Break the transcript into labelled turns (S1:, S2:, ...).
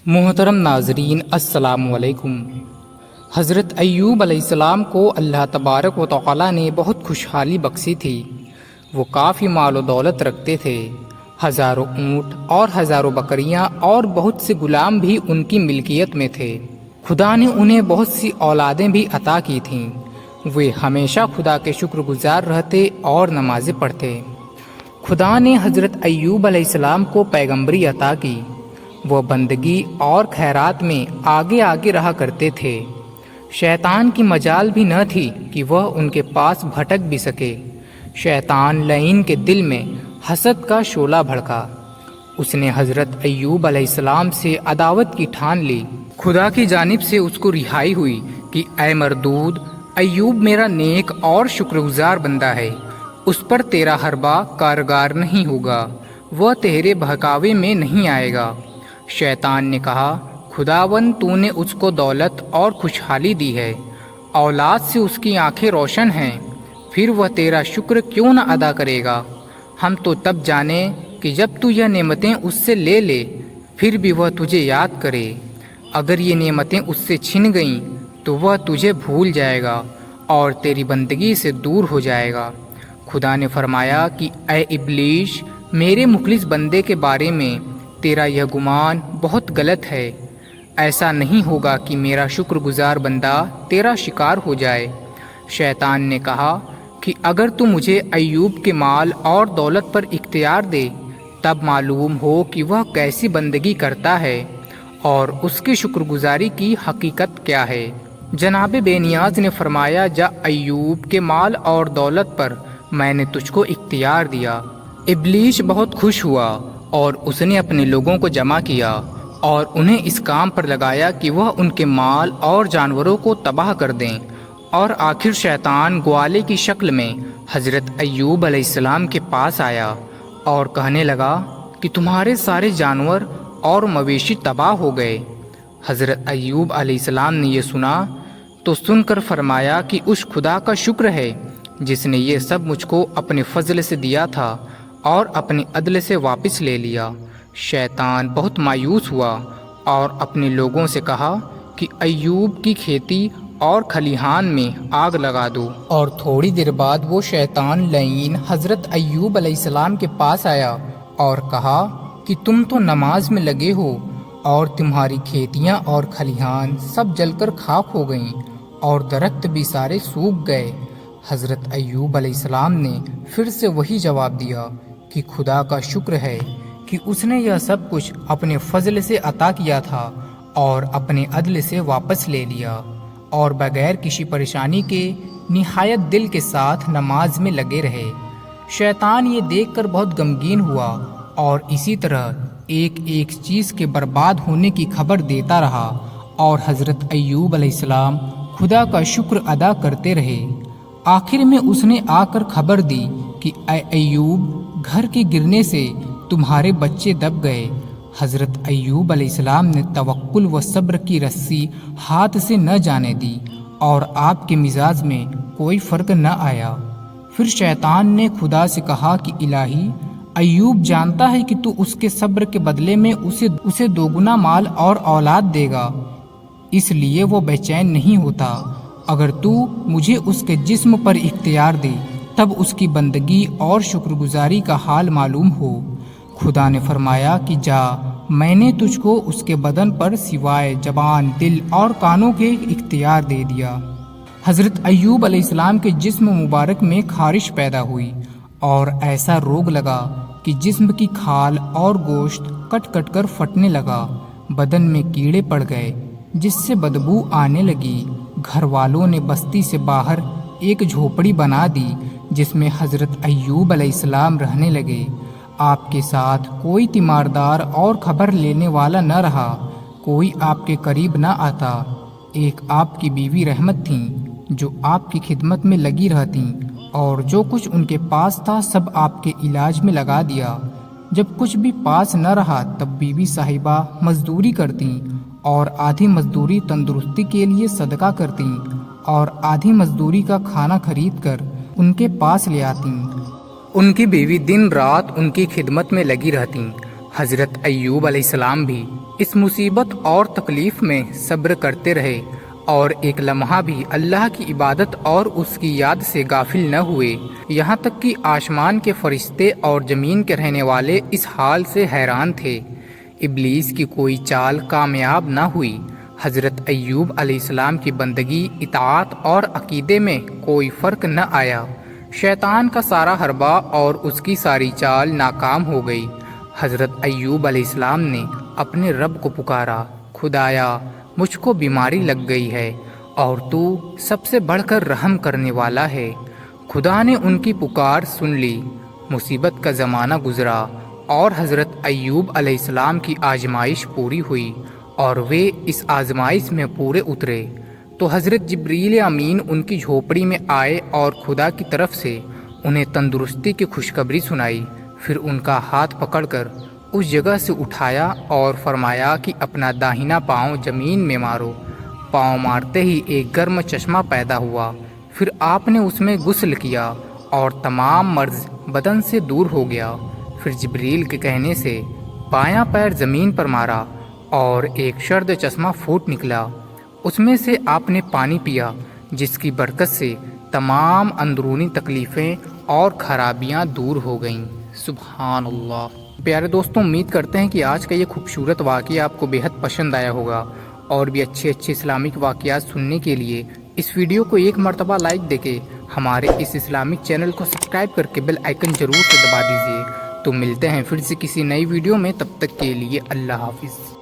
S1: محترم ناظرین السلام علیکم۔ حضرت ایوب علیہ السلام کو اللہ تبارک و تعالی نے بہت خوشحالی بخشی تھی۔ وہ کافی مال و دولت رکھتے تھے، ہزاروں اونٹ اور ہزاروں بکریاں اور بہت سے غلام بھی ان کی ملکیت میں تھے۔ خدا نے انہیں بہت سی اولادیں بھی عطا کی تھیں۔ وہ ہمیشہ خدا کے شکر گزار رہتے اور نمازیں پڑھتے۔ خدا نے حضرت ایوب علیہ السلام کو پیغمبری عطا کی۔ وہ بندگی اور خیرات میں آگے آگے رہا کرتے تھے۔ شیطان کی مجال بھی نہ تھی کہ وہ ان کے پاس بھٹک بھی سکے۔ شیطان لعین کے دل میں حسد کا شعلہ بھڑکا۔ اس نے حضرت ایوب علیہ السلام سے عداوت کی ٹھان لی۔ خدا کی جانب سے اس کو رہائی ہوئی کہ اے مردود، ایوب میرا نیک اور شکر گزار بندہ ہے، اس پر تیرا حربہ کارگر نہیں ہوگا، وہ تیرے بہکاوے میں نہیں آئے گا۔ شیطان نے کہا، خداوند تو نے اس کو دولت اور خوشحالی دی ہے، اولاد سے اس کی آنکھیں روشن ہیں، پھر وہ تیرا شکر کیوں نہ ادا کرے گا؟ ہم تو تب جانیں کہ جب تو یہ نعمتیں اس سے لے لے پھر بھی وہ تجھے یاد کرے۔ اگر یہ نعمتیں اس سے چھن گئیں تو وہ تجھے بھول جائے گا اور تیری بندگی سے دور ہو جائے گا۔ خدا نے فرمایا کہ اے ابلیس، میرے مخلص بندے کے بارے میں تیرا یہ گمان بہت غلط ہے۔ ایسا نہیں ہوگا کہ میرا شکر گزار بندہ تیرا شکار ہو جائے۔ شیطان نے کہا کہ اگر تو مجھے ایوب کے مال اور دولت پر اختیار دے تب معلوم ہو کہ وہ کیسی بندگی کرتا ہے اور اس کی شکر گزاری کی حقیقت کیا ہے۔ جناب بے نیاز نے فرمایا، جا ایوب کے مال اور دولت پر میں نے تجھ کو اختیار دیا۔ ابلیس بہت خوش ہوا اور اس نے اپنے لوگوں کو جمع کیا اور انہیں اس کام پر لگایا کہ وہ ان کے مال اور جانوروں کو تباہ کر دیں۔ اور آخر شیطان گوالے کی شکل میں حضرت ایوب علیہ السلام کے پاس آیا اور کہنے لگا کہ تمہارے سارے جانور اور مویشی تباہ ہو گئے۔ حضرت ایوب علیہ السلام نے یہ سنا تو سن کر فرمایا کہ اس خدا کا شکر ہے جس نے یہ سب مجھ کو اپنے فضل سے دیا تھا اور اپنے عدل سے واپس لے لیا۔ شیطان بہت مایوس ہوا اور اپنے لوگوں سے کہا کہ ایوب کی کھیتی اور کھلیہان میں آگ لگا دو۔ اور تھوڑی دیر بعد وہ شیطان لعین حضرت ایوب علیہ السلام کے پاس آیا اور کہا کہ تم تو نماز میں لگے ہو اور تمہاری کھیتیاں اور کھلیہان سب جل کر خاک ہو گئیں اور درخت بھی سارے سوکھ گئے۔ حضرت ایوب علیہ السلام نے پھر سے وہی جواب دیا کہ خدا کا شکر ہے کہ اس نے یہ سب کچھ اپنے فضل سے عطا کیا تھا اور اپنے عدل سے واپس لے لیا، اور بغیر کسی پریشانی کے نہایت دل کے ساتھ نماز میں لگے رہے۔ شیطان یہ دیکھ کر بہت غمگین ہوا اور اسی طرح ایک ایک چیز کے برباد ہونے کی خبر دیتا رہا، اور حضرت ایوب علیہ السلام خدا کا شکر ادا کرتے رہے۔ آخر میں اس نے آ کر خبر دی کہ اے ایوب، گھر کے گرنے سے تمہارے بچے دب گئے۔ حضرت ایوب علیہ السلام نے توکل و صبر کی رسی ہاتھ سے نہ جانے دی اور آپ کے مزاج میں کوئی فرق نہ آیا۔ پھر شیطان نے خدا سے کہا کہ الہی، ایوب جانتا ہے کہ تو اس کے صبر کے بدلے میں اسے دوگنا مال اور اولاد دے گا، اس لیے وہ بے چین نہیں ہوتا۔ اگر تو مجھے اس کے جسم پر اختیار دے تب اس کی بندگی اور شکر گزاری کا حال معلوم ہو۔ خدا نے فرمایا کہ جا، میں نے تجھ کو اس کے بدن پر سوائے زبان، دل اور کانوں کے اختیار دے دیا۔ حضرت ایوب علیہ السلام کے جسم مبارک میں خارش پیدا ہوئی اور ایسا روگ لگا کہ جسم کی کھال اور گوشت کٹ کٹ کر پھٹنے لگا، بدن میں کیڑے پڑ گئے جس سے بدبو آنے لگی۔ گھر والوں نے بستی سے باہر ایک جھوپڑی بنا دی جس میں حضرت ایوب علیہ السلام رہنے لگے۔ آپ کے ساتھ کوئی تیماردار اور خبر لینے والا نہ رہا، کوئی آپ کے قریب نہ آتا۔ ایک آپ کی بیوی رحمت تھیں جو آپ کی خدمت میں لگی رہتیں، اور جو کچھ ان کے پاس تھا سب آپ کے علاج میں لگا دیا۔ جب کچھ بھی پاس نہ رہا تب بیوی صاحبہ مزدوری کرتیں اور آدھی مزدوری تندرستی کے لیے صدقہ کرتیں اور آدھی مزدوری کا کھانا خرید کر ان کے پاس لے آتیں۔ ان کی بیوی دن رات ان کی خدمت میں لگی رہتیں۔ حضرت ایوب علیہ السلام بھی اس مصیبت اور تکلیف میں صبر کرتے رہے اور ایک لمحہ بھی اللہ کی عبادت اور اس کی یاد سے غافل نہ ہوئے، یہاں تک کہ آسمان کے فرشتے اور زمین کے رہنے والے اس حال سے حیران تھے۔ ابلیس کی کوئی چال کامیاب نہ ہوئی۔ حضرت ایوب علیہ السلام کی بندگی، اطاعت اور عقیدے میں کوئی فرق نہ آیا۔ شیطان کا سارا حربہ اور اس کی ساری چال ناکام ہو گئی۔ حضرت ایوب علیہ السلام نے اپنے رب کو پکارا، خدایا مجھ کو بیماری لگ گئی ہے اور تو سب سے بڑھ کر رحم کرنے والا ہے۔ خدا نے ان کی پکار سن لی۔ مصیبت کا زمانہ گزرا اور حضرت ایوب علیہ السلام کی آزمائش پوری ہوئی اور وہ اس آزمائش میں پورے اترے تو حضرت جبریل امین ان کی جھوپڑی میں آئے اور خدا کی طرف سے انہیں تندرستی کی خوشخبری سنائی۔ پھر ان کا ہاتھ پکڑ کر اس جگہ سے اٹھایا اور فرمایا کہ اپنا داہنا پاؤں زمین میں مارو۔ پاؤں مارتے ہی ایک گرم چشمہ پیدا ہوا۔ پھر آپ نے اس میں غسل کیا اور تمام مرض بدن سے دور ہو گیا۔ پھر جبریل کے کہنے سے بایاں پیر زمین پر مارا اور ایک شرد چشمہ پھوٹ نکلا۔ اس میں سے آپ نے پانی پیا، جس کی برکت سے تمام اندرونی تکلیفیں اور خرابیاں دور ہو گئیں۔ سبحان اللہ۔ پیارے دوستوں، امید کرتے ہیں کہ آج کا یہ خوبصورت واقعہ آپ کو بےحد پسند آیا ہوگا، اور بھی اچھے اسلامک واقعات سننے کے لیے اس ویڈیو کو ایک مرتبہ لائک دے کے ہمارے اس اسلامک چینل کو سبسکرائب کر کے بیل آئیکن ضرور سے دبا دیجیے۔ تو ملتے ہیں پھر سے کسی نئی ویڈیو میں، تب تک کے لیے اللہ حافظ۔